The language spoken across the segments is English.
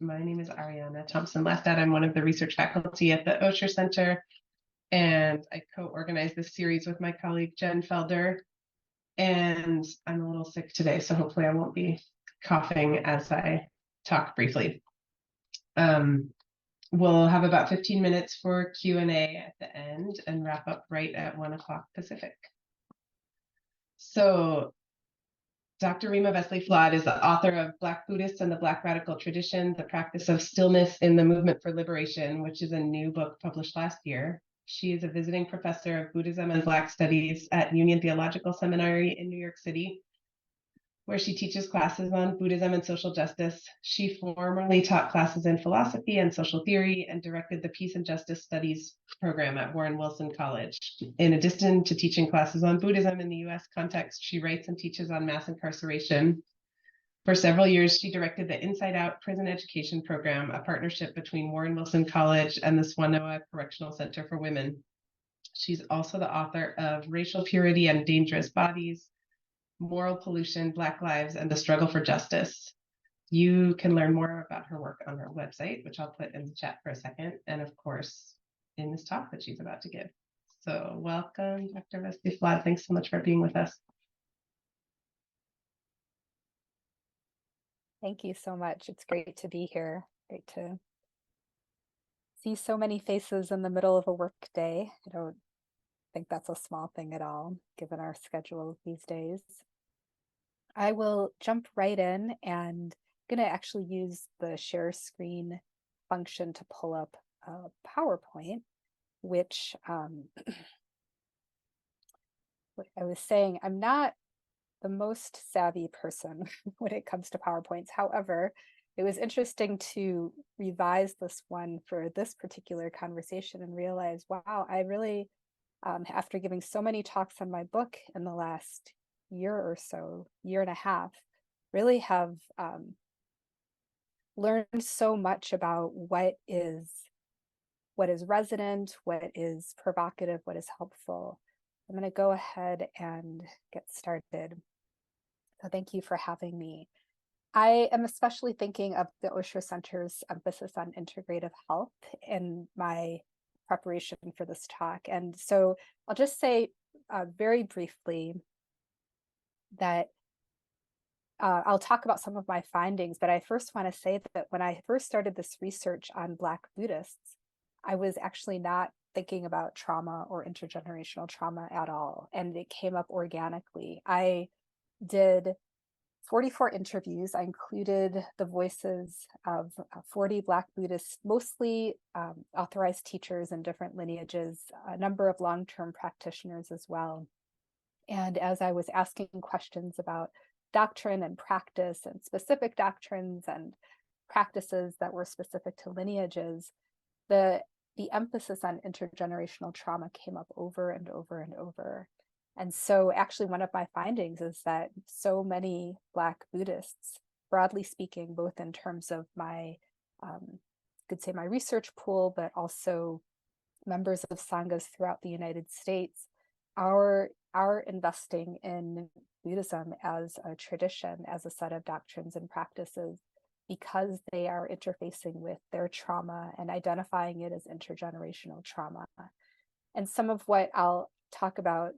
My name is Ariana Thompson-Leftat. I'm one of the research faculty at the Osher Center, and I co-organized this series with my colleague Jen Felder. And I'm a little sick today, so hopefully I won't be coughing as I talk briefly. We'll have about 15 minutes for Q&A at the end and wrap up right at 1 o'clock Pacific. So Dr. Rima Vesely-Flad is the author of Black Buddhists and the Black Radical Tradition, The Practice of Stillness in the Movement for Liberation, which is a new book published last year. She is a visiting professor of Buddhism and Black Studies at Union Theological Seminary in New York City, where she teaches classes on Buddhism and social justice. She formerly taught classes in philosophy and social theory and directed the Peace and Justice Studies program at Warren Wilson College. In addition to teaching classes on Buddhism in the US context, she writes and teaches on mass incarceration. For several years, she directed the Inside Out Prison Education Program, a partnership between Warren Wilson College and the Swanoa Correctional Center for Women. She's also the author of Racial Purity and Dangerous Bodies, Moral Pollution, Black Lives, and the Struggle for Justice. You can learn more about her work on her website, which I'll put in the chat for a second, and of course, in this talk that she's about to give. So welcome, Dr. Vesely-Flad. Thanks so much for being with us. Thank you so much. It's great to be here. Great to see so many faces in the middle of a work day. I don't think that's a small thing at all, given our schedule these days. I will jump right in, and I'm going to actually use the share screen function to pull up a PowerPoint, which what I was saying, I'm not the most savvy person when it comes to PowerPoints. However, it was interesting to revise this one for this particular conversation and realize, wow, I really, after giving so many talks on my book in the last year or so, year and a half, really have learned so much about what is resonant, what is provocative, what is helpful. I'm going to go ahead and get started. So thank you for having me. I am especially thinking of the Osher Center's emphasis on integrative health in my preparation for this talk. And so I'll just say very briefly that I'll talk about some of my findings, but I first want to say that when I first started this research on Black Buddhists, I was actually not thinking about trauma or intergenerational trauma at all, and it came up organically. I did 44 interviews. I included the voices of 40 Black Buddhists, mostly authorized teachers in different lineages, a number of long-term practitioners as well. And as I was asking questions about doctrine and practice and specific doctrines and practices that were specific to lineages, the emphasis on intergenerational trauma came up over and over and over. And so actually one of my findings is that so many Black Buddhists, broadly speaking, both in terms of my, could say my research pool, but also members of Sanghas throughout the United States, are investing in Buddhism as a tradition, as a set of doctrines and practices, because they are interfacing with their trauma and identifying it as intergenerational trauma. And some of what I'll talk about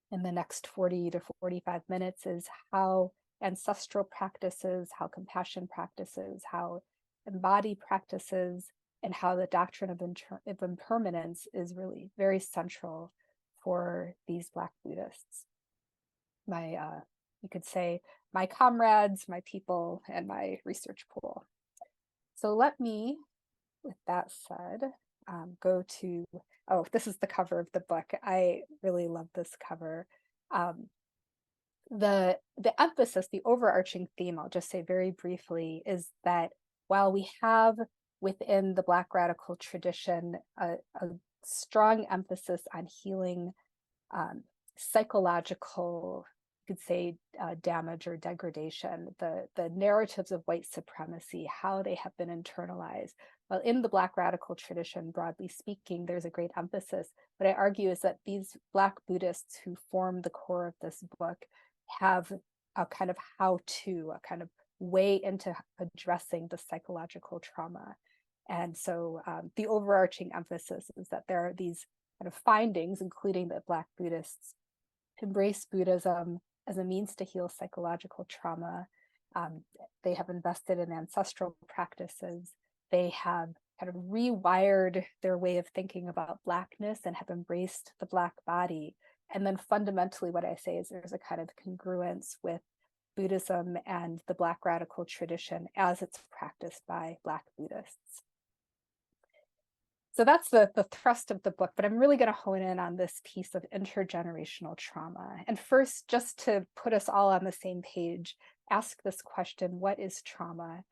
in the next 40 to 45 minutes is how ancestral practices, how compassion practices, how embodied practices, and how the doctrine of impermanence is really very central for these Black Buddhists. You could say my comrades, my people, and my research pool. So let me, with that said, go to, oh, this is the cover of the book. I really love this cover. The emphasis, the overarching theme, I'll just say very briefly, is that while we have within the Black radical tradition a strong emphasis on healing psychological, you could say, damage or degradation, the narratives of white supremacy, how they have been internalized. Well, in the Black radical tradition, broadly speaking, there's a great emphasis. What I argue is that these Black Buddhists who form the core of this book have a kind of how-to, a kind of way into addressing the psychological trauma. And so the overarching emphasis is that there are these kind of findings, including that Black Buddhists embrace Buddhism as a means to heal psychological trauma. They have invested in ancestral practices. They have kind of rewired their way of thinking about Blackness and have embraced the Black body. And then fundamentally what I say is there's a kind of congruence with Buddhism and the Black radical tradition as it's practiced by Black Buddhists. So that's the thrust of the book, but I'm really going to hone in on this piece of intergenerational trauma. And first, just to put us all on the same page, ask this question: what is trauma?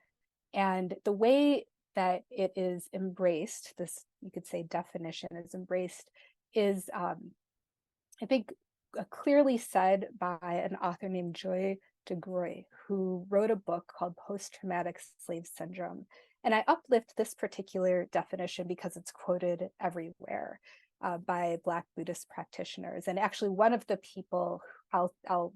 And the way that it is embraced, this, you could say, definition is embraced, is I think clearly said by an author named Joy DeGroy, who wrote a book called Post-Traumatic Slave Syndrome. And I uplift this particular definition because it's quoted everywhere by Black Buddhist practitioners. And actually one of the people, I'll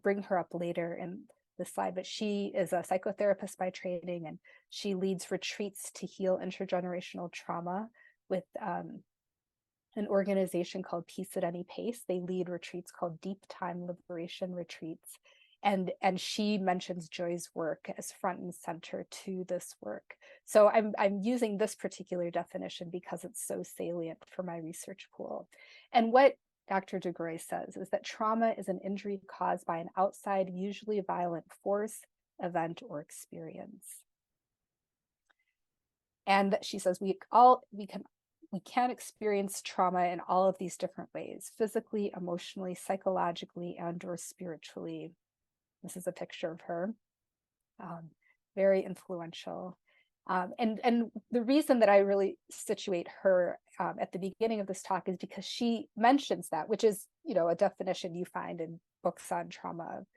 bring her up later in the slide, but she is a psychotherapist by training, and she leads retreats to heal intergenerational trauma with an organization called Peace at Any Pace. They lead retreats called Deep Time Liberation Retreats. And she mentions Joy's work as front and center to this work. So I'm using this particular definition because it's so salient for my research pool. And what Dr. DeGroy says is that trauma is an injury caused by an outside, usually violent force, event, or experience. And she says we can experience trauma in all of these different ways: physically, emotionally, psychologically, and/or spiritually. This is a picture of her, very influential. And the reason that I really situate her at the beginning of this talk is because she mentions that, which is, a definition you find in books on trauma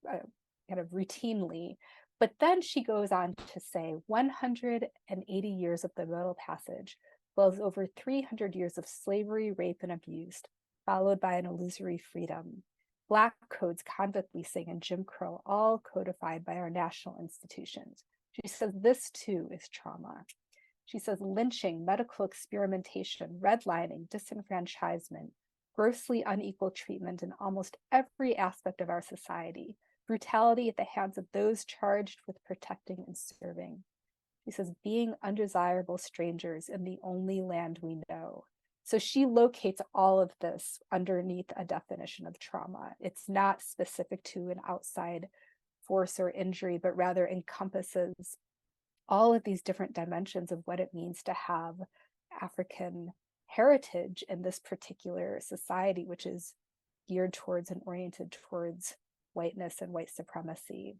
kind of routinely. But then she goes on to say 180 years of the Middle Passage, well as over 300 years of slavery, rape, and abuse, followed by an illusory freedom. Black codes, convict leasing, and Jim Crow, all codified by our national institutions. She says this too is trauma. She says lynching, medical experimentation, redlining, disenfranchisement, grossly unequal treatment in almost every aspect of our society, brutality at the hands of those charged with protecting and serving. She says being undesirable strangers in the only land we know. So she locates all of this underneath a definition of trauma. It's not specific to an outside force or injury, but rather encompasses all of these different dimensions of what it means to have African heritage in this particular society, which is geared towards and oriented towards whiteness and white supremacy.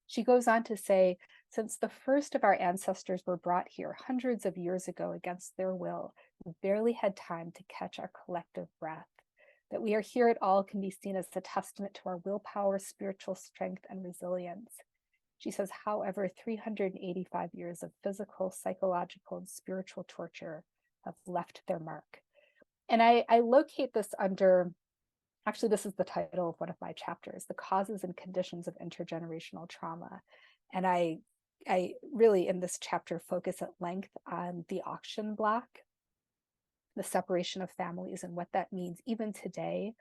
She goes on to say, since the first of our ancestors were brought here hundreds of years ago against their will, we barely had time to catch our collective breath. That we are here at all can be seen as a testament to our willpower, spiritual strength, and resilience. She says, however, 385 years of physical, psychological, and spiritual torture have left their mark. And I locate this under, actually, this is the title of one of my chapters, The Causes and Conditions of Intergenerational Trauma. And I really, in this chapter, focus at length on the auction block, the separation of families, and what that means even today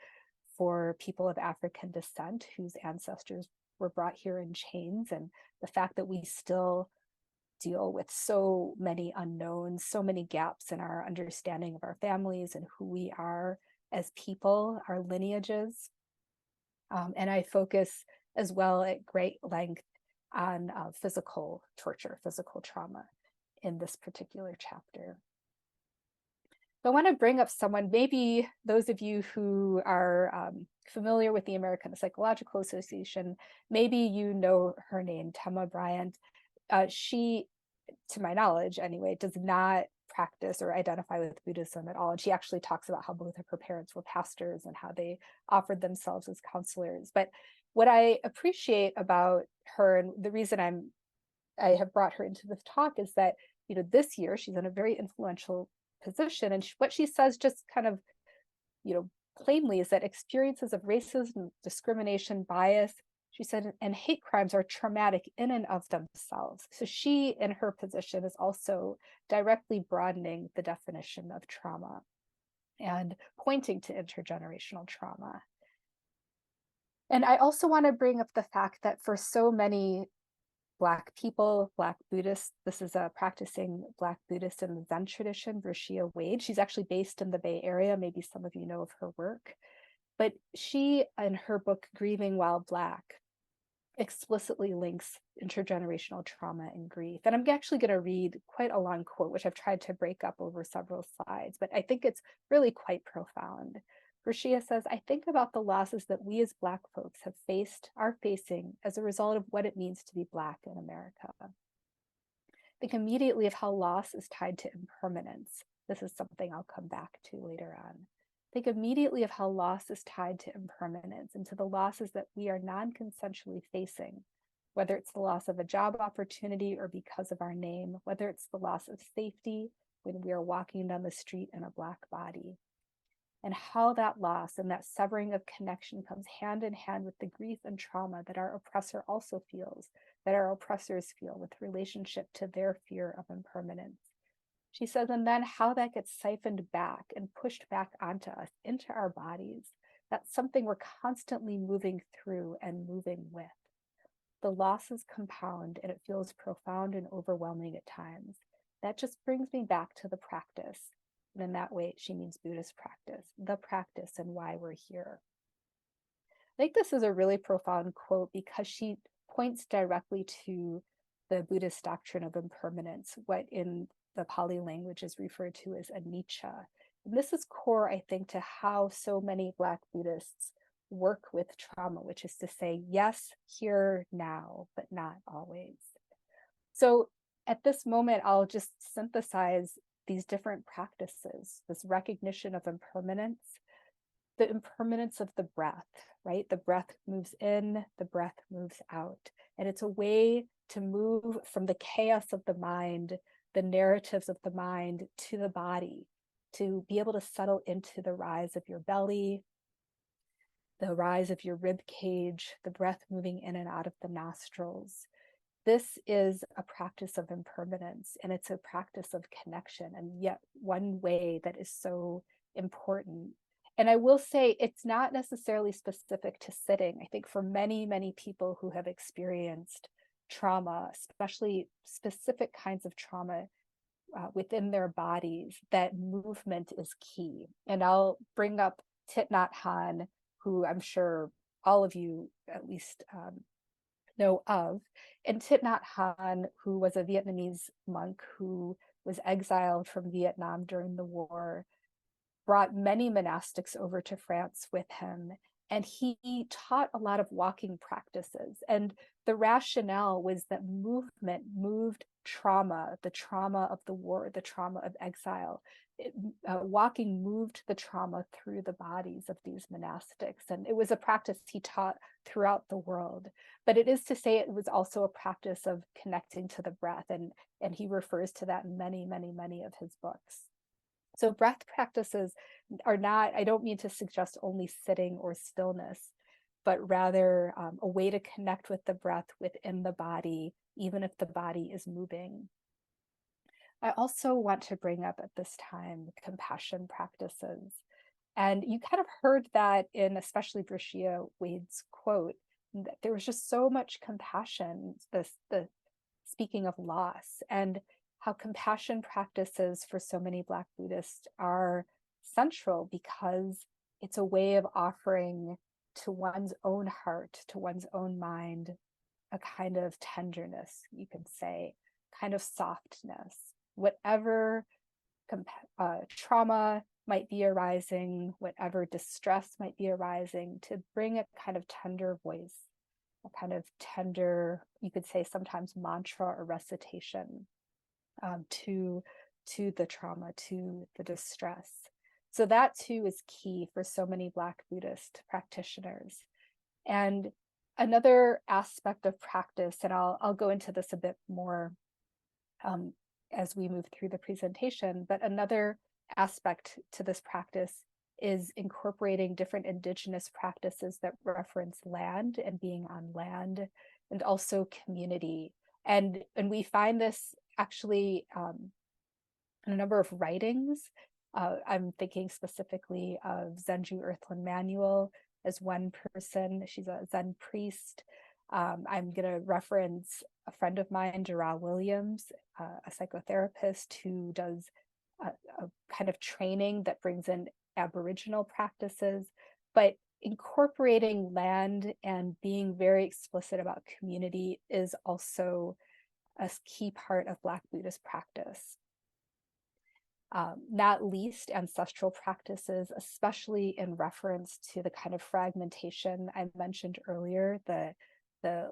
for people of African descent whose ancestors were brought here in chains, and the fact that we still deal with so many unknowns, so many gaps in our understanding of our families and who we are as people, our lineages. And I focus as well at great length on physical torture, physical trauma in this particular chapter. So I want to bring up someone, maybe those of you who are familiar with the American Psychological Association, maybe you know her name, Tema Bryant. She, to my knowledge anyway, does not practice or identify with Buddhism at all. And she actually talks about how both of her parents were pastors and how they offered themselves as counselors. But what I appreciate about her, and the reason I have brought her into this talk, is that, this year she's in a very influential position. And what she says just kind of, plainly, is that experiences of racism, discrimination, bias She said, and hate crimes are traumatic in and of themselves. So she, in her position, is also directly broadening the definition of trauma and pointing to intergenerational trauma. And I also want to bring up the fact that for so many Black people, Black Buddhists, this is a practicing Black Buddhist in the Zen tradition, Rashia Wade. She's actually based in the Bay Area. Maybe some of you know of her work. But she, in her book, Grieving While Black, explicitly links intergenerational trauma and grief. And I'm actually going to read quite a long quote, which I've tried to break up over several slides, but I think it's really quite profound. Rashia says, I think about the losses that we as Black folks are facing as a result of what it means to be Black in America. Think immediately of how loss is tied to impermanence. This is something I'll come back to later on. Think immediately of how loss is tied to impermanence and to the losses that we are non-consensually facing, whether it's the loss of a job opportunity or because of our name, whether it's the loss of safety when we are walking down the street in a Black body, and how that loss and that severing of connection comes hand in hand with the grief and trauma that our oppressor also feels, that our oppressors feel with relationship to their fear of impermanence. She says, and then how that gets siphoned back and pushed back onto us, into our bodies. That's something we're constantly moving through and moving with. The losses compound and it feels profound and overwhelming at times. That just brings me back to the practice. And in that way, she means Buddhist practice, the practice and why we're here. I think this is a really profound quote because she points directly to the Buddhist doctrine of impermanence, what in the Pali language is referred to as anicca. And this is core, I think, to how so many Black Buddhists work with trauma, which is to say, yes, here, now, but not always. So at this moment, I'll just synthesize these different practices, this recognition of impermanence, the impermanence of the breath, right? The breath moves in, the breath moves out. And it's a way to move from the chaos of the mind, the narratives of the mind, to the body, to be able to settle into the rise of your belly, the rise of your rib cage, the breath moving in and out of the nostrils. This is a practice of impermanence, and it's a practice of connection, and yet one way that is so important. And I will say it's not necessarily specific to sitting. I think for many, many people who have experienced trauma, especially specific kinds of trauma within their bodies, that movement is key. And I'll bring up Thich Nhat Hanh, who I'm sure all of you at least know of. And Thich Nhat Hanh, who was a Vietnamese monk who was exiled from Vietnam during the war, brought many monastics over to France with him. And he taught a lot of walking practices. And the rationale was that movement moved trauma, the trauma of the war, the trauma of exile. Walking moved the trauma through the bodies of these monastics. And it was a practice he taught throughout the world. But it is to say it was also a practice of connecting to the breath. And he refers to that in many, many, many of his books. So breath practices are not, I don't mean to suggest only sitting or stillness, but rather a way to connect with the breath within the body, even if the body is moving. I also want to bring up at this time compassion practices. And you kind of heard that in especially Rashia Wade's quote, that there was just so much compassion, the speaking of loss, and how compassion practices for so many Black Buddhists are central because it's a way of offering to one's own heart, to one's own mind, a kind of tenderness, you could say, kind of softness. Whatever trauma might be arising, whatever distress might be arising, to bring a kind of tender voice, a kind of tender, you could say sometimes mantra or recitation to the trauma, to the distress. So that too is key for so many Black Buddhist practitioners. And another aspect of practice, and I'll go into this a bit more as we move through the presentation, but another aspect to this practice is incorporating different indigenous practices that reference land and being on land, and also community. And we find this actually in a number of writings. I'm thinking specifically of Zenju Earthland Manual as one person. She's a Zen priest. I'm going to reference a friend of mine, Dara Williams, a psychotherapist who does a kind of training that brings in Aboriginal practices, but incorporating land and being very explicit about community is also a key part of Black Buddhist practice. Not least ancestral practices, especially in reference to the kind of fragmentation I mentioned earlier, the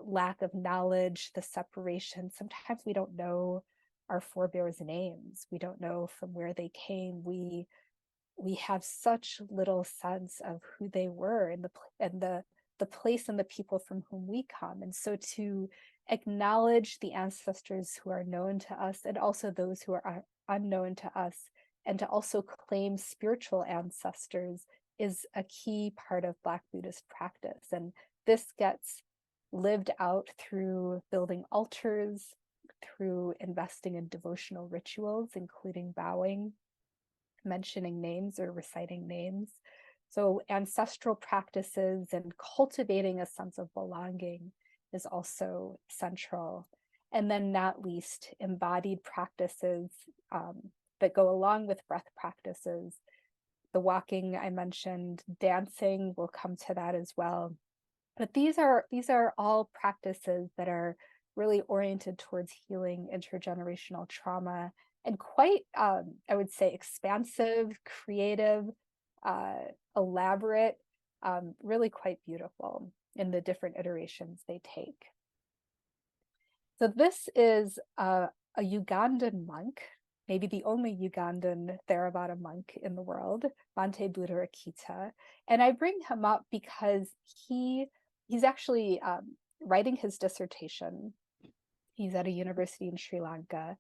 lack of knowledge, the separation. Sometimes we don't know our forebears' names. We don't know from where they came. We have such little sense of who they were and the place and the people from whom we come. And so to acknowledge the ancestors who are known to us and also those who are unknown to us, and to also claim spiritual ancestors is a key part of Black Buddhist practice. And this gets lived out through building altars, through investing in devotional rituals, including bowing, mentioning names or reciting names. So ancestral practices and cultivating a sense of belonging is also central. And then not least, embodied practices that go along with breath practices. The walking I mentioned, dancing, we'll come to that as well. But these are all practices that are really oriented towards healing intergenerational trauma, and quite, I would say, expansive, creative, elaborate, really quite beautiful in the different iterations they take. So this is a Ugandan monk, maybe the only Ugandan Theravada monk in the world, Bhante Buddha Akita. And I bring him up because he's actually writing his dissertation. He's at a university in Sri Lanka,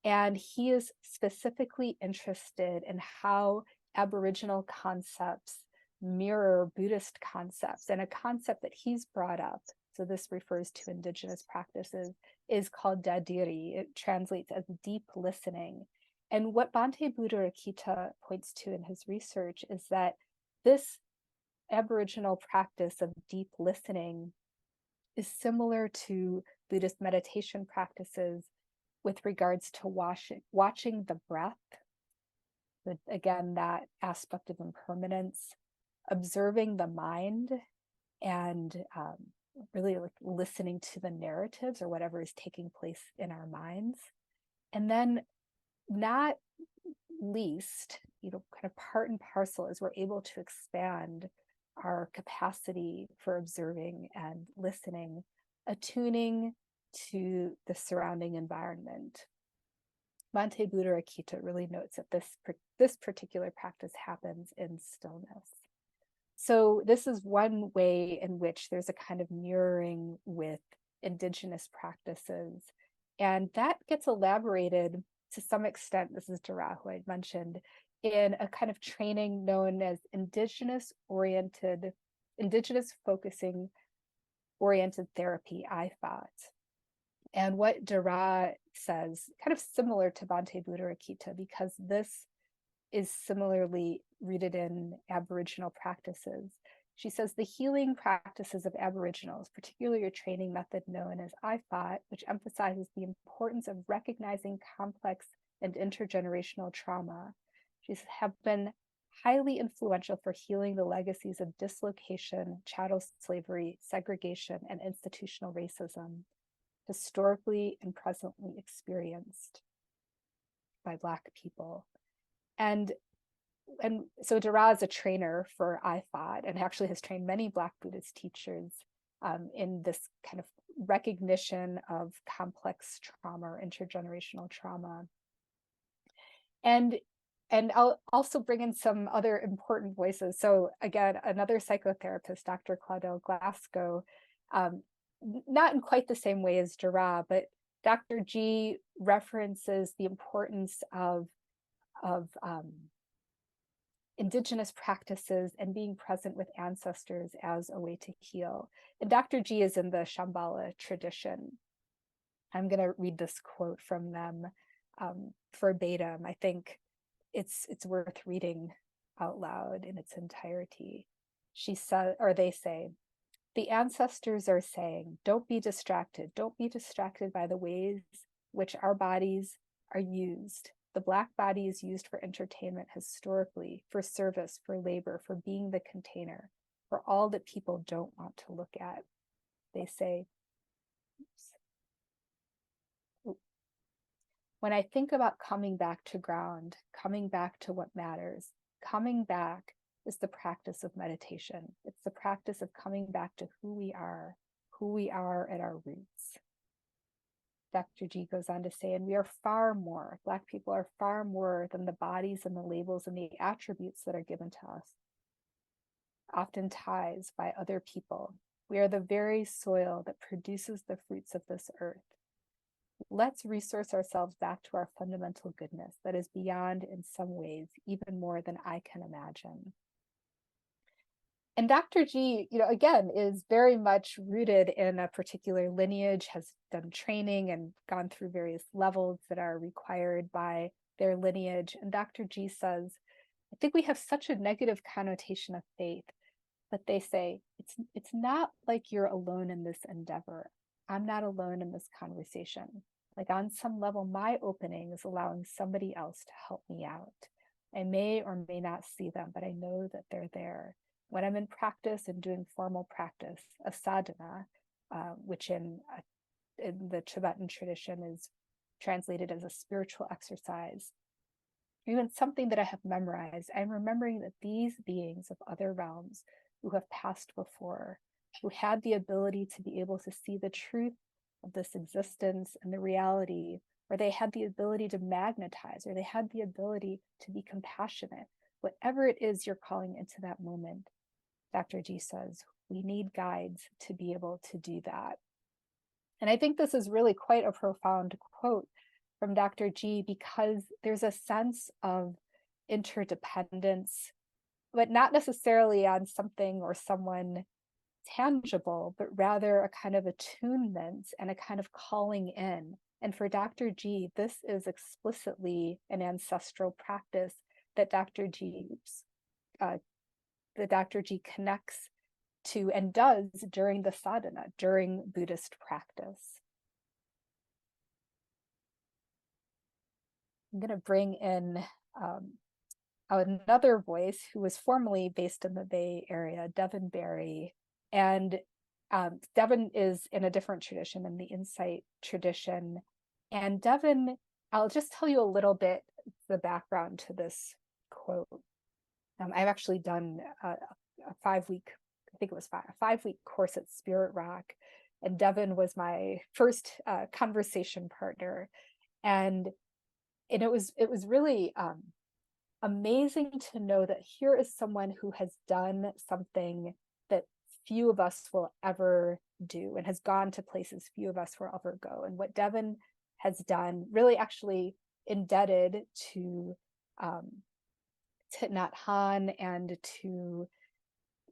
and he is specifically interested in how Aboriginal concepts mirror Buddhist concepts. And a concept that he's brought up, so this refers to indigenous practices, is called dadiri. It translates as deep listening. And what Bhante Buddha Akita points to in his research is that this Aboriginal practice of deep listening is similar to Buddhist meditation practices with regards to watching the breath, again, that aspect of impermanence, observing the mind, and really like listening to the narratives or whatever is taking place in our minds. And then not least, kind of part and parcel, as we're able to expand our capacity for observing and listening, attuning to the surrounding environment. Bhante Buddha Akita really notes that this particular practice happens in stillness. So this is one way in which there's a kind of mirroring with indigenous practices. And that gets elaborated to some extent, this is Dara, who I mentioned, in a kind of training known as indigenous focusing oriented therapy, IFOT. And what Dara says, kind of similar to Bhante Buddha Akita, because this is similarly rooted in Aboriginal practices. She says the healing practices of Aboriginals, particularly a training method known as IFOT, which emphasizes the importance of recognizing complex and intergenerational trauma, she says, have been highly influential for healing the legacies of dislocation, chattel slavery, segregation, and institutional racism, historically and presently experienced by Black people. And so Dara is a trainer for IFOT and actually has trained many Black Buddhist teachers in this kind of recognition of complex trauma or intergenerational trauma. And I'll also bring in some other important voices. So again, another psychotherapist, Dr. Claudel Glasgow, not in quite the same way as Dara, but Dr. G references the importance of indigenous practices and being present with ancestors as a way to heal. And Dr. G is in the Shambhala tradition. I'm going to read this quote from them verbatim. I think it's worth reading out loud in its entirety. She said, or they say, the ancestors are saying, don't be distracted. Don't be distracted by the ways which our bodies are used. The Black body is used for entertainment historically, for service, for labor, for being the container, for all that people don't want to look at. They say, when I think about coming back to ground, coming back to what matters, coming back is the practice of meditation. It's the practice of coming back to who we are at our roots. Dr. G goes on to say, and we are far more, Black people are far more than the bodies and the labels and the attributes that are given to us, oftentimes by other people. We are the very soil that produces the fruits of this earth. Let's resource ourselves back to our fundamental goodness that is beyond, in some ways, even more than I can imagine. And Dr. G, again, is very much rooted in a particular lineage, has done training and gone through various levels that are required by their lineage. And Dr. G says, I think we have such a negative connotation of faith, but they say, it's not like you're alone in this endeavor. I'm not alone in this conversation. Like on some level, my opening is allowing somebody else to help me out. I may or may not see them, but I know that they're there. When I'm in practice and doing formal practice, a sadhana, which in the Tibetan tradition is translated as a spiritual exercise, even something that I have memorized, I'm remembering that these beings of other realms who have passed before, who had the ability to be able to see the truth of this existence and the reality, or they had the ability to magnetize, or they had the ability to be compassionate, whatever it is you're calling into that moment. Dr. G says, we need guides to be able to do that. And I think this is really quite a profound quote from Dr. G, because there's a sense of interdependence, but not necessarily on something or someone tangible, but rather a kind of attunement and a kind of calling in. And for Dr. G, this is explicitly an ancestral practice that Dr. G connects to and does during the sadhana, during Buddhist practice. I'm going to bring in another voice who was formerly based in the Bay Area, Devin Berry. And Devin is in a different tradition, in the Insight tradition. And Devin, I'll just tell you a little bit the background to this quote. I've actually done a 5-week, I think it was a 5-week course at Spirit Rock, and Devin was my first conversation partner, and it was really amazing to know that here is someone who has done something that few of us will ever do, and has gone to places few of us will ever go. And what Devin has done, really actually indebted to Thich Nhat Hanh and to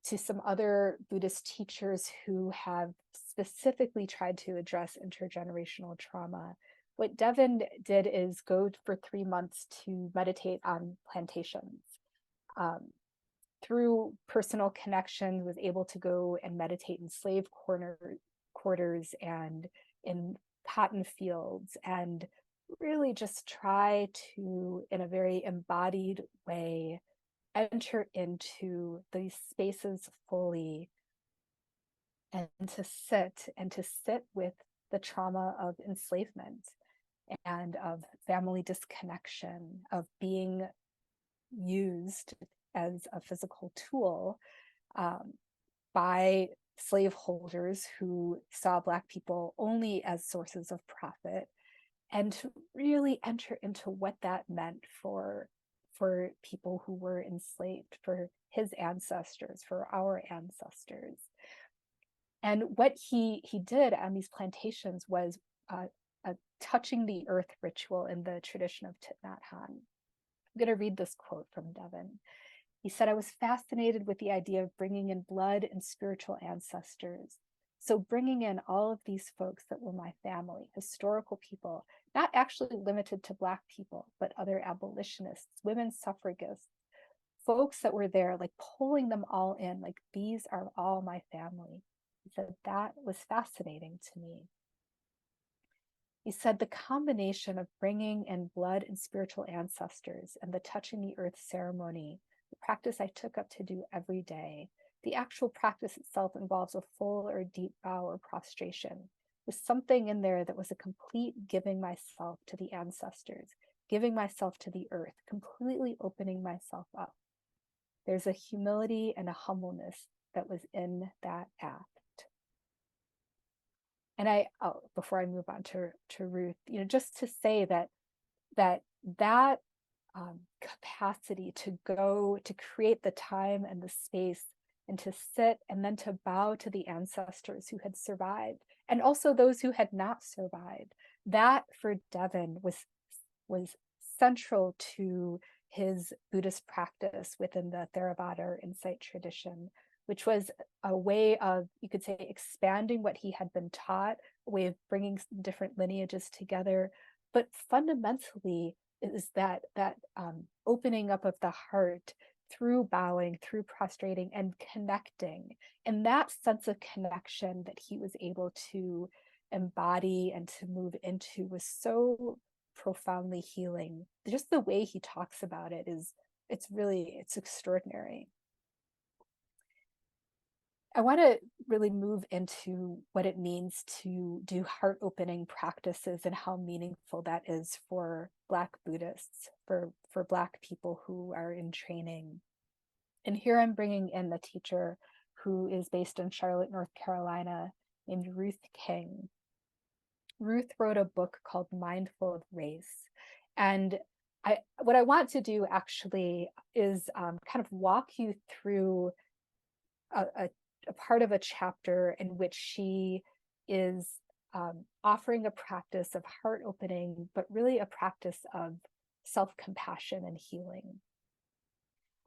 some other Buddhist teachers who have specifically tried to address intergenerational trauma. What Devin did is go for 3 months to meditate on plantations. Through personal connections, was able to go and meditate in slave quarters and in cotton fields, and really just try to, in a very embodied way, enter into these spaces fully, and to sit with the trauma of enslavement and of family disconnection, of being used as a physical tool by slaveholders who saw Black people only as sources of profit, and to really enter into what that meant for people who were enslaved, for his ancestors, for our ancestors. And what he did on these plantations was a touching the earth ritual in the tradition of Thich Nhat Hanh. I'm going to read this quote from Devin. He said, I was fascinated with the idea of bringing in blood and spiritual ancestors. So bringing in all of these folks that were my family, historical people, not actually limited to Black people, but other abolitionists, women suffragists, folks that were there, like pulling them all in, like these are all my family. He said that was fascinating to me. He said the combination of bringing in blood and spiritual ancestors and the touching the earth ceremony, the practice I took up to do every day, the actual practice itself involves a full or deep bow or prostration. There's something in there that was a complete giving myself to the ancestors, giving myself to the earth, completely opening myself up. There's a humility and a humbleness that was in that act. And before I move on to Ruth, just to say that capacity to go, to create the time and the space and to sit and then to bow to the ancestors who had survived and also those who had not survived, that for Devin was central to his Buddhist practice within the Theravada or insight tradition, which was a way of, you could say, expanding what he had been taught, a way of bringing different lineages together. But fundamentally, it is that opening up of the heart through bowing, through prostrating and connecting. And that sense of connection that he was able to embody and to move into was so profoundly healing. Just the way he talks about it it's extraordinary. I want to really move into what it means to do heart opening practices and how meaningful that is for Black Buddhists, for Black people who are in training. And here I'm bringing in the teacher who is based in Charlotte, North Carolina, named Ruth King. Ruth wrote a book called Mindful of Race. And what I want to do actually is kind of walk you through a part of a chapter in which she is offering a practice of heart opening, but really a practice of self-compassion and healing.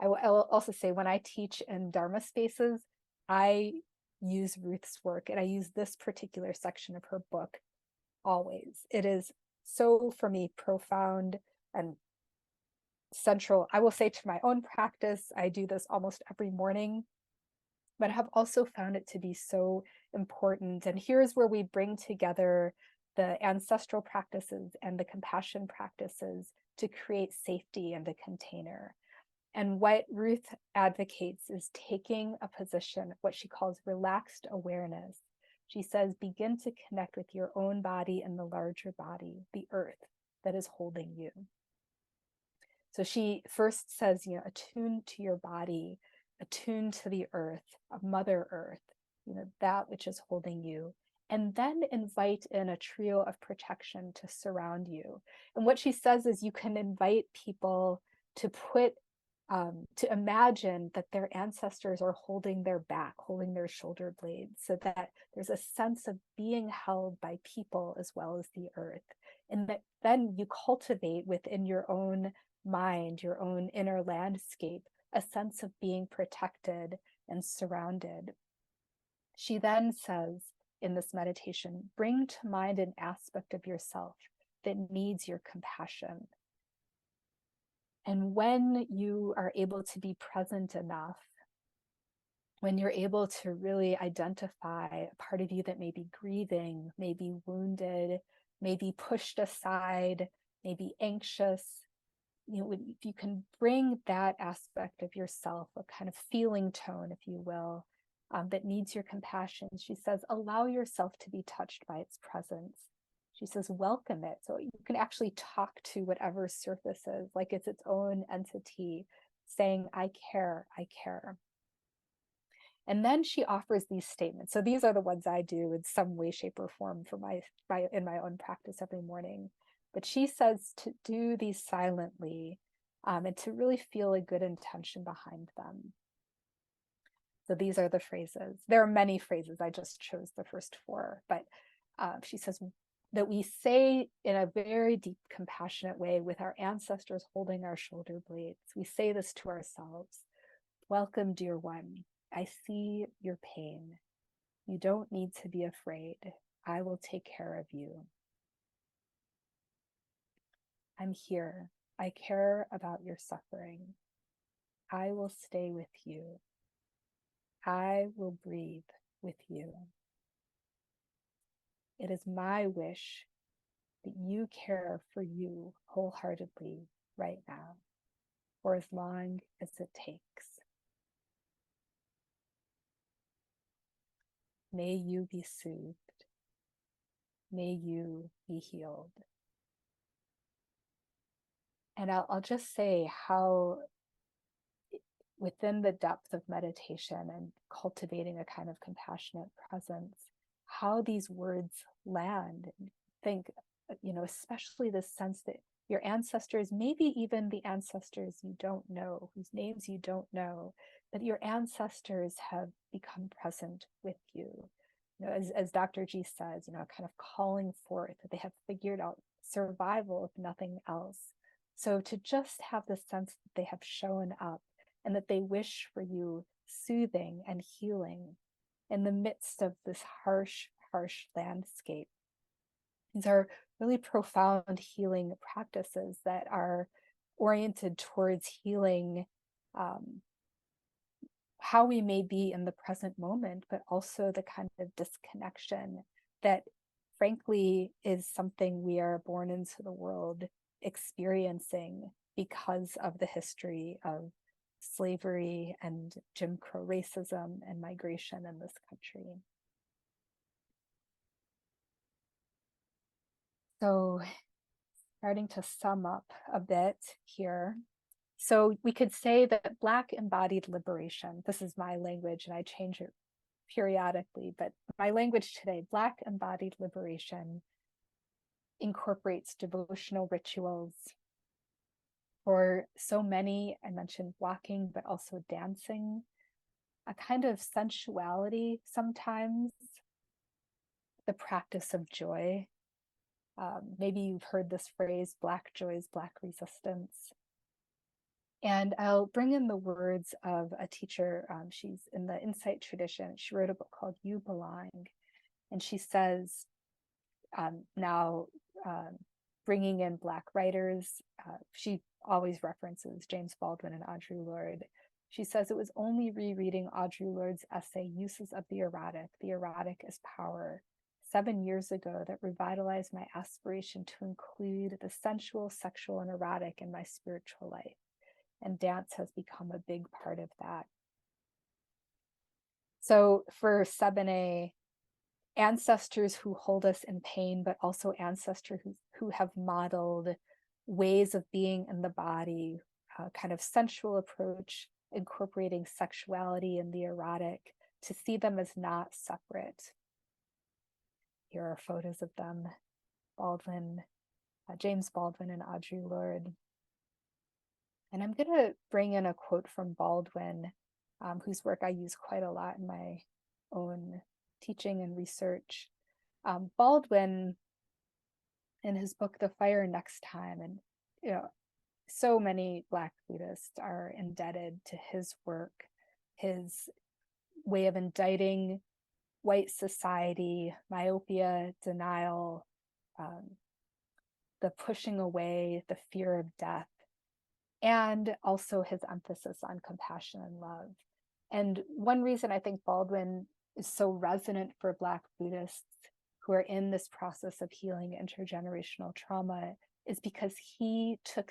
I will also say when I teach in Dharma spaces, I use Ruth's work and I use this particular section of her book always. It is so, for me, profound and central. I will say to my own practice, I do this almost every morning, but I have also found it to be so important. And here's where we bring together the ancestral practices and the compassion practices to create safety and a container. And what Ruth advocates is taking a position, what she calls relaxed awareness. She says, begin to connect with your own body and the larger body, the earth that is holding you. So she first says, attune to your body, attune to the earth, Mother Earth, that which is holding you, and then invite in a trio of protection to surround you. And what she says is you can invite people to to imagine that their ancestors are holding their back, holding their shoulder blades, so that there's a sense of being held by people as well as the earth. And that then you cultivate within your own mind, your own inner landscape, a sense of being protected and surrounded. She then says in this meditation, bring to mind an aspect of yourself that needs your compassion. And when you are able to be present enough, when you're able to really identify a part of you that may be grieving, may be wounded, may be pushed aside, may be anxious, if you can bring that aspect of yourself, a kind of feeling tone, if you will, that needs your compassion, she says, allow yourself to be touched by its presence. She says, welcome it. So you can actually talk to whatever surfaces, like it's its own entity, saying, I care, I care. And then she offers these statements. So these are the ones I do in some way, shape, or form for in my own practice every morning. But she says to do these silently and to really feel a good intention behind them. So these are the phrases. There are many phrases. I just chose the first 4. But she says that we say in a very deep, compassionate way with our ancestors holding our shoulder blades. We say this to ourselves. Welcome, dear one. I see your pain. You don't need to be afraid. I will take care of you. I'm here. I care about your suffering. I will stay with you. I will breathe with you. It is my wish that you care for you wholeheartedly right now, for as long as it takes. May you be soothed. May you be healed. And I'll just say how within the depth of meditation and cultivating a kind of compassionate presence, how these words land. Think, especially the sense that your ancestors, maybe even the ancestors you don't know, whose names you don't know, but your ancestors have become present with you. As Dr. G says, kind of calling forth that they have figured out survival if nothing else. So to just have the sense that they have shown up and that they wish for you soothing and healing in the midst of this harsh landscape. These are really profound healing practices that are oriented towards healing how we may be in the present moment, but also the kind of disconnection that frankly is something we are born into the world experiencing because of the history of slavery and Jim Crow racism and migration in this country. So starting to sum up a bit here. So we could say that Black embodied liberation, this is my language and I change it periodically, but my language today, Black embodied liberation incorporates devotional rituals. For so many, I mentioned walking, but also dancing, a kind of sensuality sometimes, the practice of joy. Maybe you've heard this phrase, Black joy is Black resistance. And I'll bring in the words of a teacher. She's in the Insight tradition. She wrote a book called You Belong. And she says, now bringing in Black writers, she always references James Baldwin and Audre Lorde. She says it was only rereading Audre Lorde's essay, Uses of the Erotic as Power, 7 years ago that revitalized my aspiration to include the sensual, sexual, and erotic in my spiritual life. And dance has become a big part of that. So for Sebene, ancestors who hold us in pain, but also ancestors who have modeled ways of being in the body, kind of sensual approach, incorporating sexuality and the erotic, to see them as not separate. Here are photos of them, Baldwin, James Baldwin and Audre Lorde. And I'm going to bring in a quote from Baldwin, whose work I use quite a lot in my own teaching and research. Baldwin, in his book, The Fire Next Time, and so many Black Buddhists are indebted to his work, his way of indicting white society, myopia, denial, the pushing away, the fear of death, and also his emphasis on compassion and love. And one reason I think Baldwin is so resonant for Black Buddhists who are in this process of healing intergenerational trauma is because he took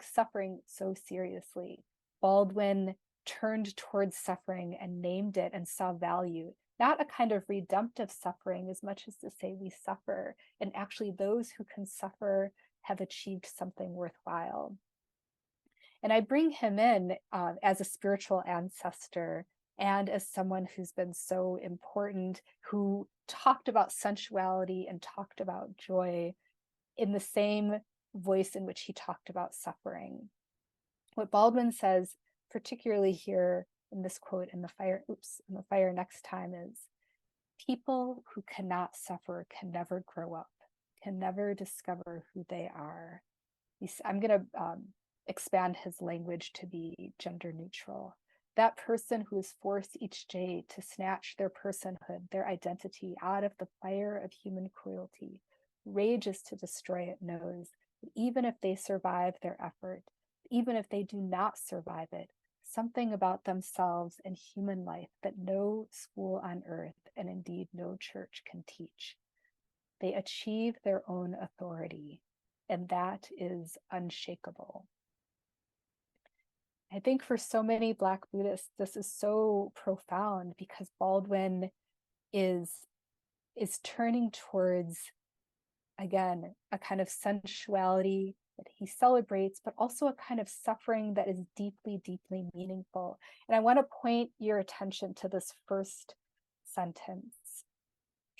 suffering so seriously. Baldwin turned towards suffering and named it and saw value, not a kind of redemptive suffering as much as to say we suffer, and actually those who can suffer have achieved something worthwhile. And I bring him in as a spiritual ancestor and as someone who's been so important, who talked about sensuality and talked about joy in the same voice in which he talked about suffering. What Baldwin says, particularly here in this quote in the fire next time, is people who cannot suffer can never grow up, can never discover who they are. I'm going to expand his language to be gender neutral. That person who is forced each day to snatch their personhood, their identity out of the fire of human cruelty, rages to destroy it, knows that even if they survive their effort, even if they do not survive it, something about themselves and human life that no school on earth, and indeed no church, can teach. They achieve their own authority, and that is unshakable. I think for so many Black Buddhists, this is so profound because Baldwin is turning towards, again, a kind of sensuality that he celebrates, but also a kind of suffering that is deeply, deeply meaningful. And I want to point your attention to this first sentence.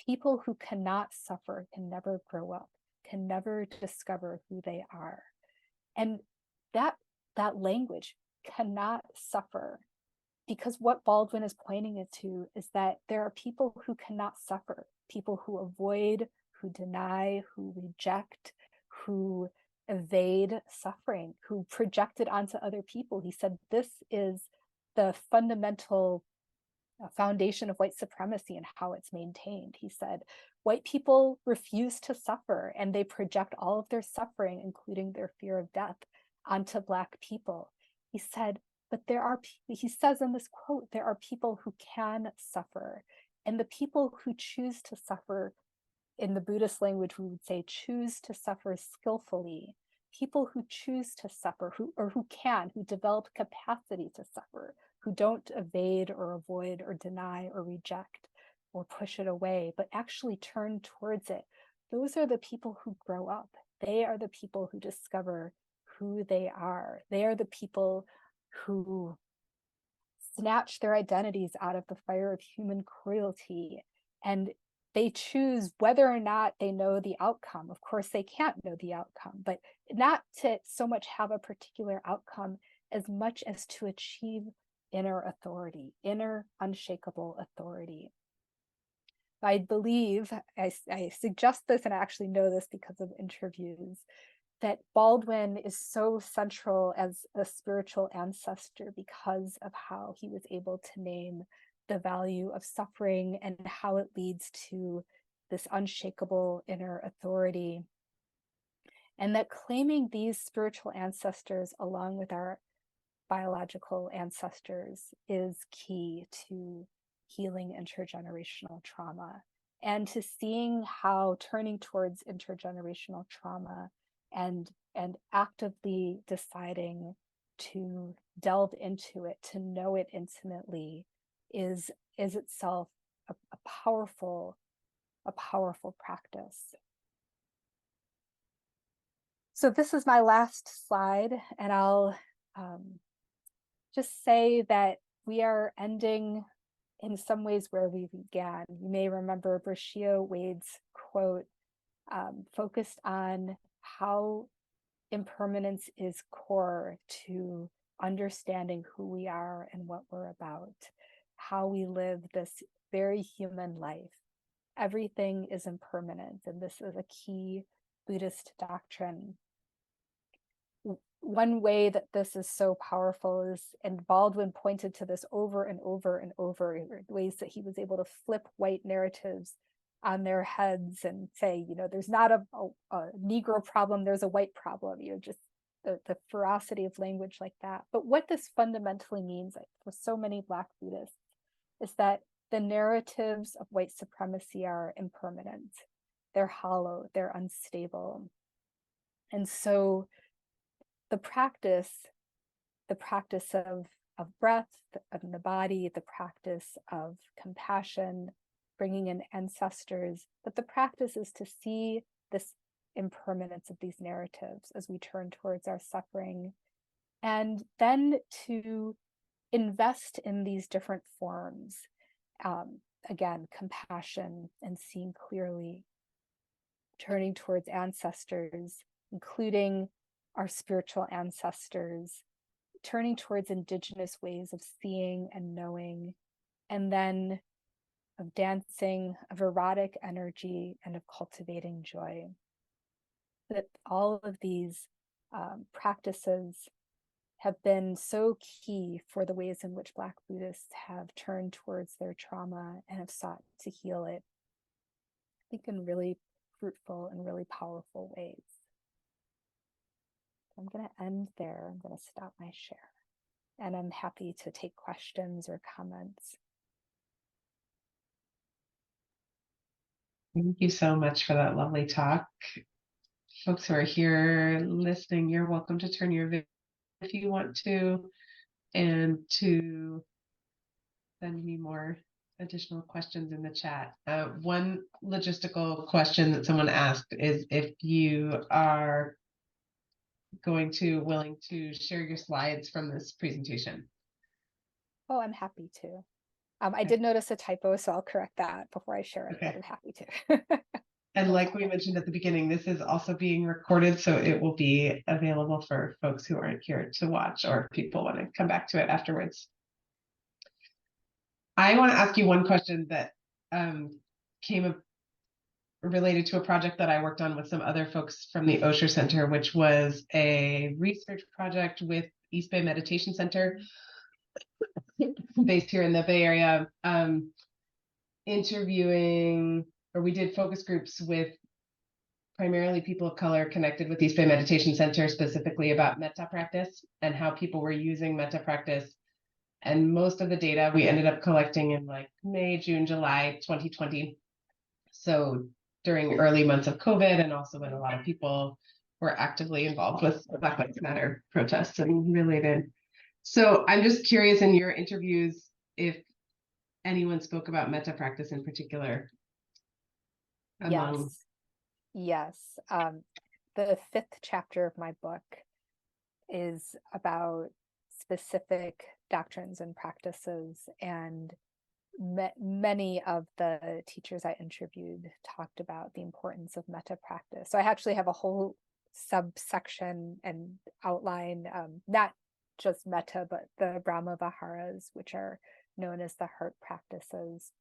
People who cannot suffer can never grow up, can never discover who they are. And that language, cannot suffer, because what Baldwin is pointing it to is that there are people who cannot suffer, people who avoid, who deny, who reject, who evade suffering, who project it onto other people. He said this is the fundamental foundation of white supremacy and how it's maintained. He said white people refuse to suffer and they project all of their suffering, including their fear of death, onto Black people. He said, but he says in this quote, there are people who can suffer, and the people who choose to suffer, in the Buddhist language, we would say choose to suffer skillfully. People who choose to suffer, who develop capacity to suffer, who don't evade or avoid or deny or reject or push it away, but actually turn towards it. Those are the people who grow up. They are the people who discover who they are. They are the people who snatch their identities out of the fire of human cruelty, and they choose whether or not they know the outcome. Of course, they can't know the outcome, but not to so much have a particular outcome as much as to achieve inner authority, inner unshakable authority. I believe, I suggest this, and I actually know this because of interviews, that Baldwin is so central as a spiritual ancestor because of how he was able to name the value of suffering and how it leads to this unshakable inner authority. And that claiming these spiritual ancestors along with our biological ancestors is key to healing intergenerational trauma and to seeing how turning towards intergenerational trauma and actively deciding to delve into it, to know it intimately, is itself a powerful practice. So this is my last slide, and I'll just say that we are ending in some ways where we began. You may remember Brashio Wade's quote, focused on how impermanence is core to understanding who we are and what we're about, how we live this very human life. Everything is impermanent, and this is a key Buddhist doctrine. One way that this is so powerful is, and Baldwin pointed to this over and over and over, ways that he was able to flip white narratives on their heads and say, there's not a Negro problem, there's a white problem, just the ferocity of language like that. But what this fundamentally means for so many Black Buddhists is that the narratives of white supremacy are impermanent, they're hollow, they're unstable. And so the practice of breath, of the body, the practice of compassion, bringing in ancestors, but the practice is to see this impermanence of these narratives as we turn towards our suffering, and then to invest in these different forms. Again, compassion and seeing clearly, turning towards ancestors, including our spiritual ancestors, turning towards indigenous ways of seeing and knowing, and then of dancing, of erotic energy, and of cultivating joy. That all of these practices have been so key for the ways in which Black Buddhists have turned towards their trauma and have sought to heal it, I think, in really fruitful and really powerful ways. I'm going to end there. I'm going to stop my share. And I'm happy to take questions or comments. Thank you so much for that lovely talk. Folks who are here listening, you're welcome to turn your video if you want to, and to send me more additional questions in the chat. One logistical question that someone asked is if you are willing to share your slides from this presentation. Oh, I'm happy to. I did notice a typo, so I'll correct that before I share it, Okay. but I'm happy to. And like we mentioned at the beginning, this is also being recorded, so it will be available for folks who aren't here to watch, or if people want to come back to it afterwards. I want to ask you one question that came up related to a project that I worked on with some other folks from the Osher Center, which was a research project with East Bay Meditation Center, based here in the Bay Area, we did focus groups with primarily people of color connected with East Bay Meditation Center, specifically about metta practice and how people were using metta practice. And most of the data we ended up collecting in like May, June, July 2020. So during early months of COVID, and also when a lot of people were actively involved with Black Lives Matter protests and related. So I'm just curious, in your interviews, if anyone spoke about metta practice in particular among... Yes. The 5th chapter of my book is about specific doctrines and practices, and many of the teachers I interviewed talked about the importance of metta practice. So I actually have a whole subsection and outline, not just metta, but the Brahma Viharas, which are known as the heart practices.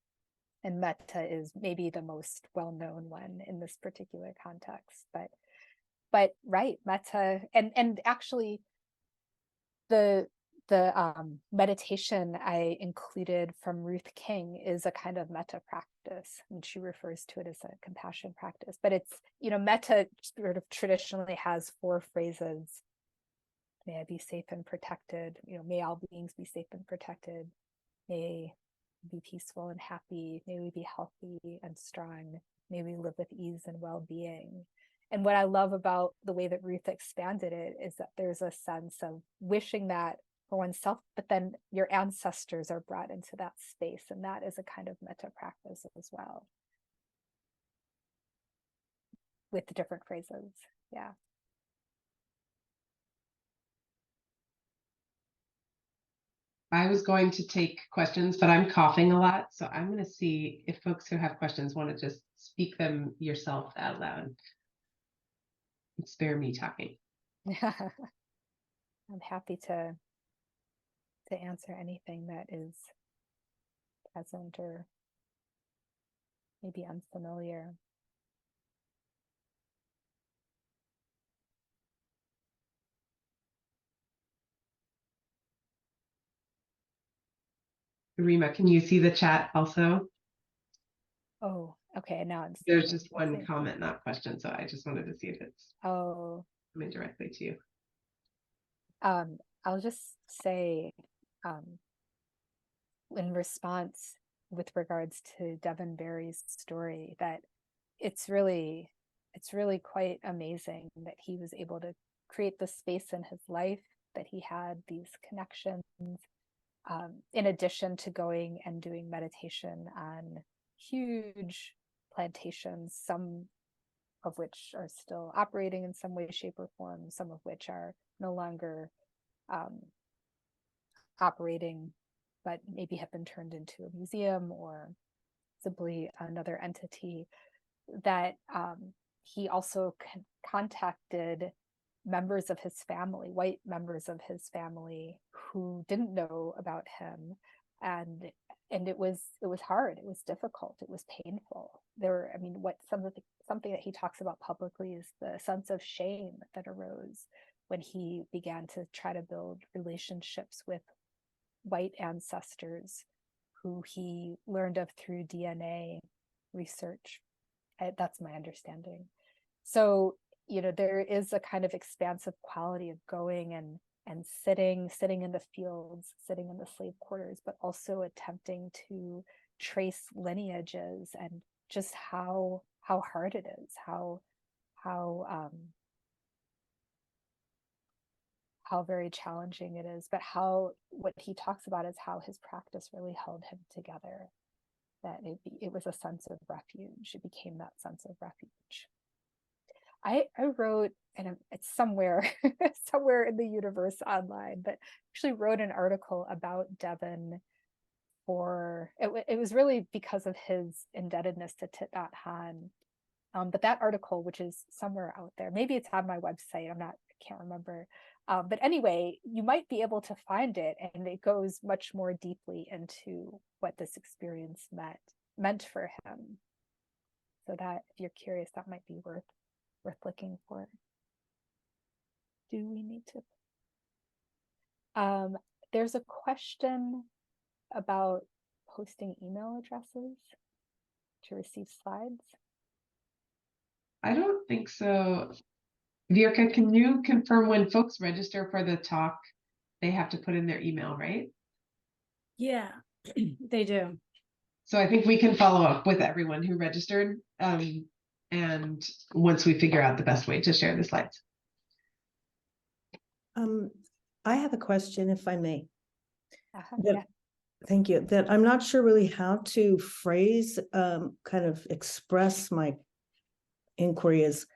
And metta is maybe the most well-known one in this particular context. But right, metta, and actually the meditation I included from Ruth King is a kind of metta practice, and she refers to it as a compassion practice. But it's, metta sort of traditionally has 4 phrases. May I be safe and protected. May all beings be safe and protected. May be peaceful and happy. May we be healthy and strong. May we live with ease and well-being. And what I love about the way that Ruth expanded it is that there's a sense of wishing that for oneself, but then your ancestors are brought into that space. And that is a kind of metta practice as well, with the different phrases. Yeah. I was going to take questions, but I'm coughing a lot. So I'm going to see if folks who have questions want to just speak them yourself out loud. Spare me talking. I'm happy to answer anything that is present or maybe unfamiliar. Rima, can you see the chat also? Oh, okay. Now it's There's just one comment, not question. So I just wanted to see if it's coming directly to you. I'll just say, in response with regards to Devin Barry's story, that it's really quite amazing that he was able to create the space in his life, that he had these connections, in addition to going and doing meditation on huge plantations, some of which are still operating in some way, shape, or form, some of which are no longer operating, but maybe have been turned into a museum or simply another entity. That he also contacted members of his family, white members of his family, who didn't know about him, and it was hard, it was difficult, it was painful. Something that he talks about publicly is the sense of shame that arose when he began to try to build relationships with white ancestors who he learned of through DNA research. That's my understanding. So, there is a kind of expansive quality of going and sitting in the fields, sitting in the slave quarters, but also attempting to trace lineages and just how hard it is, how very challenging it is, but what he talks about is how his practice really held him together, that it was a sense of refuge. It became that sense of refuge. I wrote, and it's somewhere somewhere in the universe online, but actually wrote an article about Devon it was really because of his indebtedness to Thich Nhat Hanh. But that article, which is somewhere out there, maybe it's on my website, I can't remember. But anyway, you might be able to find it, and it goes much more deeply into what this experience meant for him. So that, if you're curious, that might be worth looking for. Do we need to? There's a question about posting email addresses to receive slides. I don't think so. Virka, can you confirm when folks register for the talk, they have to put in their email, right? Yeah, they do. So I think we can follow up with everyone who registered, and once we figure out the best way to share the slides. I have a question, if I may. Yeah. Thank you. That I'm not sure really how to phrase, kind of express my inquiry is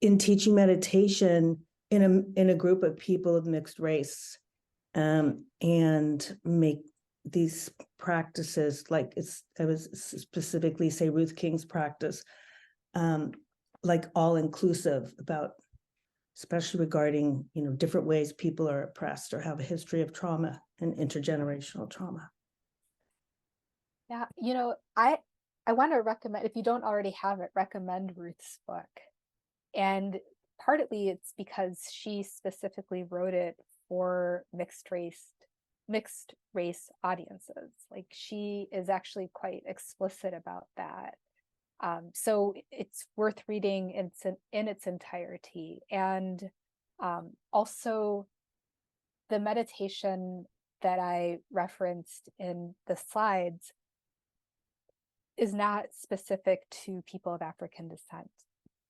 in teaching meditation in a group of people of mixed race, and make these practices, like I was specifically say Ruth King's practice, like all inclusive, about especially regarding different ways people are oppressed or have a history of trauma and intergenerational trauma. Yeah, I want to recommend, if you don't already have it, recommend Ruth's book. And partly it's because she specifically wrote it for mixed race audiences. Like, she is actually quite explicit about that. So it's worth reading in its entirety. And also the meditation that I referenced in the slides is not specific to people of African descent.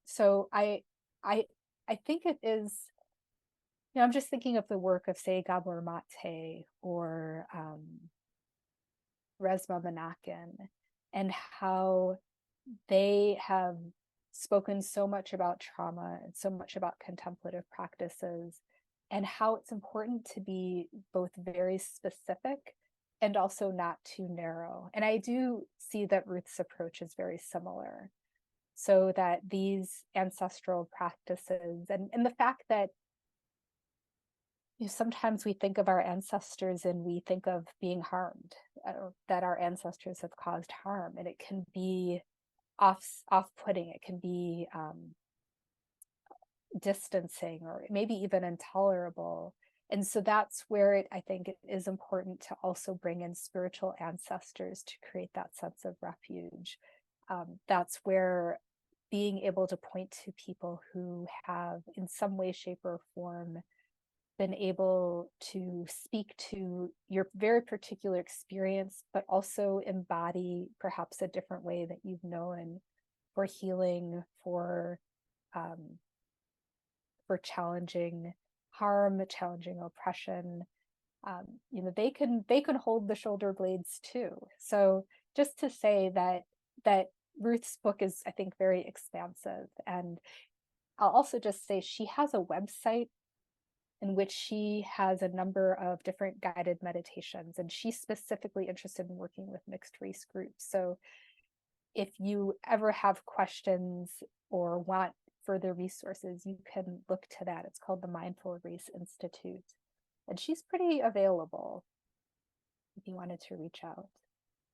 So I think it is, I'm just thinking of the work of, say, Gabor Mate or Resmaa Menakem, and how they have spoken so much about trauma and so much about contemplative practices, and how it's important to be both very specific and also not too narrow. And I do see that Ruth's approach is very similar. So that these ancestral practices and the fact that sometimes we think of our ancestors and we think of being harmed, that our ancestors have caused harm, and it can be off-putting, it can be distancing, or maybe even intolerable. And so that's where I think it is important to also bring in spiritual ancestors to create that sense of refuge. That's where being able to point to people who have, in some way, shape, or form, been able to speak to your very particular experience, but also embody perhaps a different way that you've known for healing, for challenging harm, challenging oppression. They can hold the shoulder blades too. So just to say that Ruth's book is, I think, very expansive. And I'll also just say she has a website in which she has a number of different guided meditations, and she's specifically interested in working with mixed race groups. So if you ever have questions or want further resources, you can look to that. It's called the Mindful Race Institute, and she's pretty available if you wanted to reach out.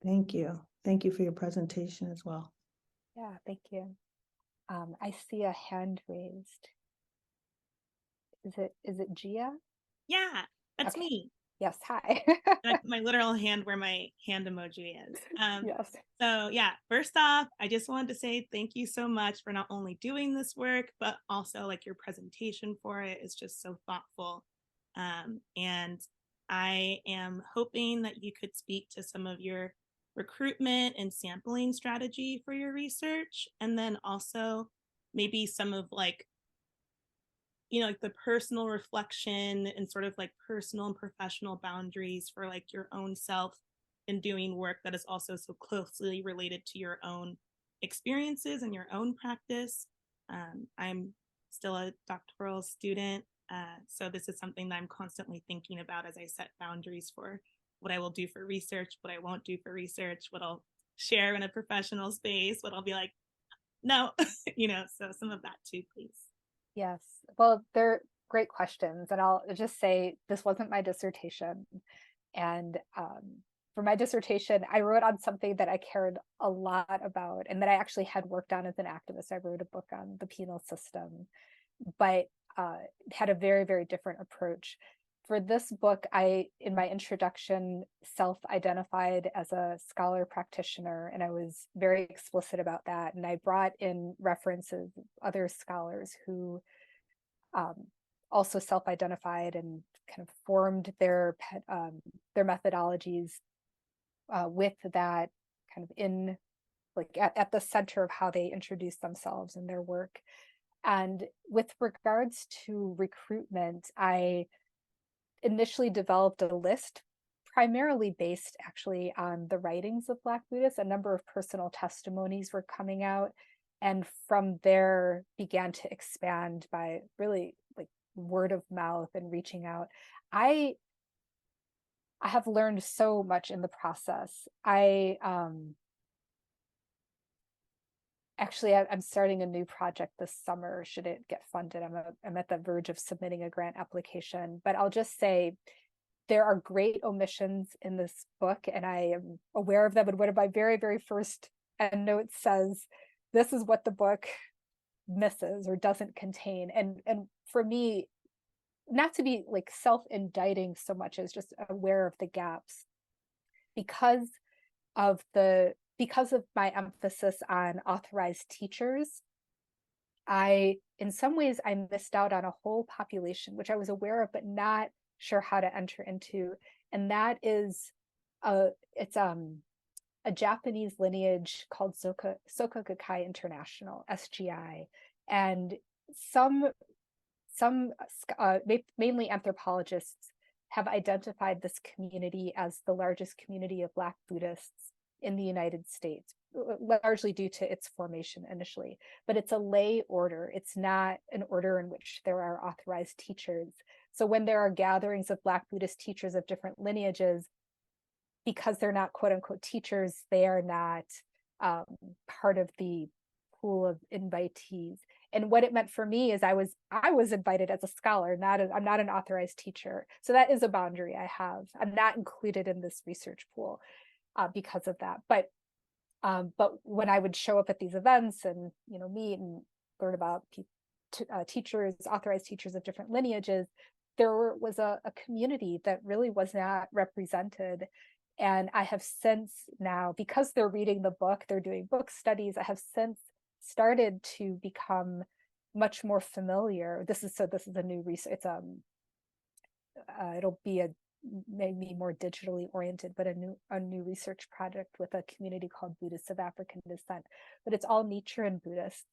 Thank you. Thank you for your presentation as well. Yeah, thank you. I see a hand raised. is it Gia? Yeah, that's Okay. me. Yes, hi. My literal hand where my hand emoji is. Yes. So yeah, first off, I just wanted to say thank you so much for not only doing this work, but also like your presentation for it is just so thoughtful. And I am hoping that you could speak to some of your recruitment and sampling strategy for your research, and then also maybe some of like, like the personal reflection and sort of like personal and professional boundaries for like your own self in doing work that is also so closely related to your own experiences and your own practice. I'm still a doctoral student, so this is something that I'm constantly thinking about as I set boundaries for what I will do for research, what I won't do for research, what I'll share in a professional space, what I'll be like, no, so some of that too, please. Yes. Well, they're great questions. And I'll just say this wasn't my dissertation. And for my dissertation, I wrote on something that I cared a lot about and that I actually had worked on as an activist. I wrote a book on the penal system, but had a very, very different approach. For this book, I, in my introduction, self-identified as a scholar practitioner, and I was very explicit about that. And I brought in references of other scholars who also self-identified and kind of formed their methodologies with that kind of in like at the center of how they introduce themselves and their work. And with regards to recruitment, I initially developed a list primarily based actually on the writings of Black Buddhists. A number of personal testimonies were coming out, and from there began to expand by really like word of mouth and reaching out. I have learned so much in the process. Actually, I'm starting a new project this summer, should it get funded. I'm at the verge of submitting a grant application, but I'll just say there are great omissions in this book, and I am aware of them. And one of my very, very first endnotes says, this is what the book misses or doesn't contain. And for me, not to be like self-indicting so much as just aware of the gaps because of my emphasis on authorized teachers. In some ways, I missed out on a whole population, which I was aware of, but not sure how to enter into. And that is, it's a Japanese lineage called Soka Gakkai International, SGI. And some mainly anthropologists have identified this community as the largest community of Black Buddhists in the United States, largely due to its formation initially. But it's a lay order. It's not an order in which there are authorized teachers. So when there are gatherings of Black Buddhist teachers of different lineages, because they're not quote unquote teachers, they are not part of the pool of invitees. And what it meant for me is I was invited as a scholar, I'm not an authorized teacher. So that is a boundary I have. I'm not included in this research pool because of that. But when I would show up at these events and meet and learn about teachers, authorized teachers of different lineages, there was a community that really was not represented. And I have since now, because they're reading the book, they're doing book studies, I have since started to become much more familiar. This is a new research. It's it'll be maybe more digitally oriented, but a new research project with a community called Buddhists of African descent. But it's all Nichiren Buddhists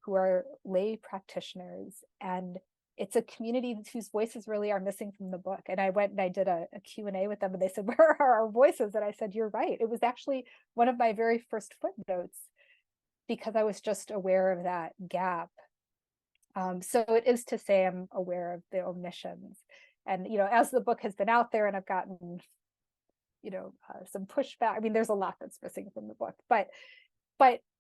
who are lay practitioners, and it's a community whose voices really are missing from the book. And I went and I did a Q&A with them, and they said, where are our voices? And I said, you're right. It was actually one of my very first footnotes, because I was just aware of that gap. So it is to say I'm aware of the omissions. And, as the book has been out there and I've gotten, some pushback, I mean, there's a lot that's missing from the book, but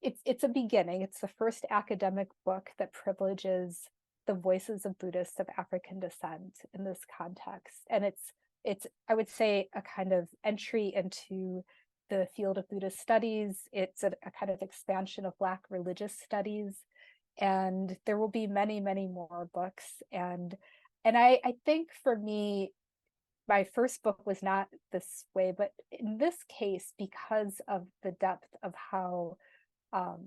it's a beginning. It's the first academic book that privileges the voices of Buddhists of African descent in this context. And it's I would say a kind of entry into the field of Buddhist studies. It's a kind of expansion of Black religious studies. And there will be many, many more books. And I think for me, my first book was not this way, but in this case, because of the depth of how I'll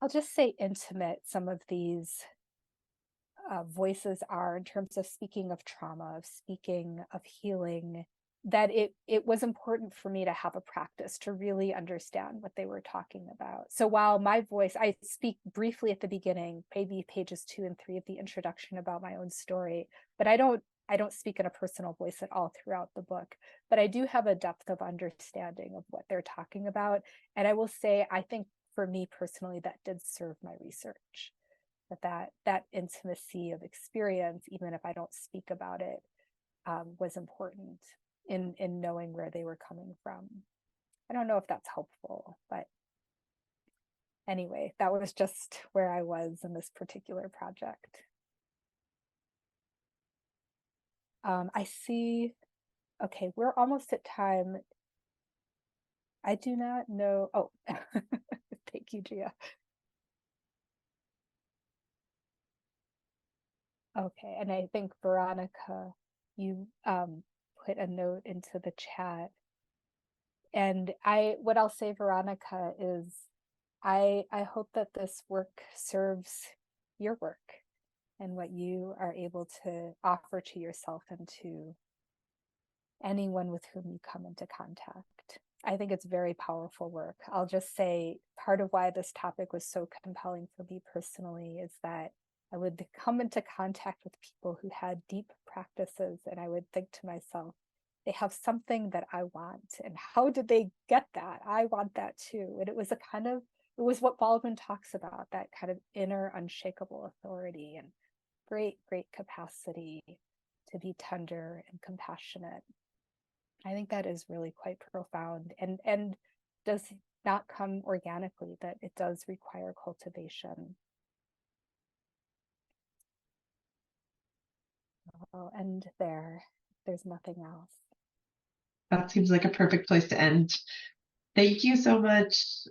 just say intimate some of these voices are in terms of speaking of trauma, of speaking of healing, that it was important for me to have a practice to really understand what they were talking about. So while my voice, I speak briefly at the beginning, maybe pages 2 and 3 of the introduction about my own story, but I don't speak in a personal voice at all throughout the book, but I do have a depth of understanding of what they're talking about. And I will say, I think for me personally, that did serve my research. That intimacy of experience, even if I don't speak about it, was important in knowing where they were coming from. I don't know if that's helpful, but anyway, that was just where I was in this particular project. I see, okay, we're almost at time. I do not know, oh, thank you, Gia. Okay, and I think Veronica, you put a note into the chat. And what I'll say, Veronica, is I hope that this work serves your work and what you are able to offer to yourself and to anyone with whom you come into contact. I think it's very powerful work. I'll just say part of why this topic was so compelling for me personally is that I would come into contact with people who had deep practices, and I would think to myself, they have something that I want, and how did they get that? I want that too. And it was it was what Baldwin talks about, that kind of inner unshakable authority and great capacity to be tender and compassionate. I think that is really quite profound and does not come organically, that it does require cultivation. I'll end there. There's nothing else. That seems like a perfect place to end. Thank you so much,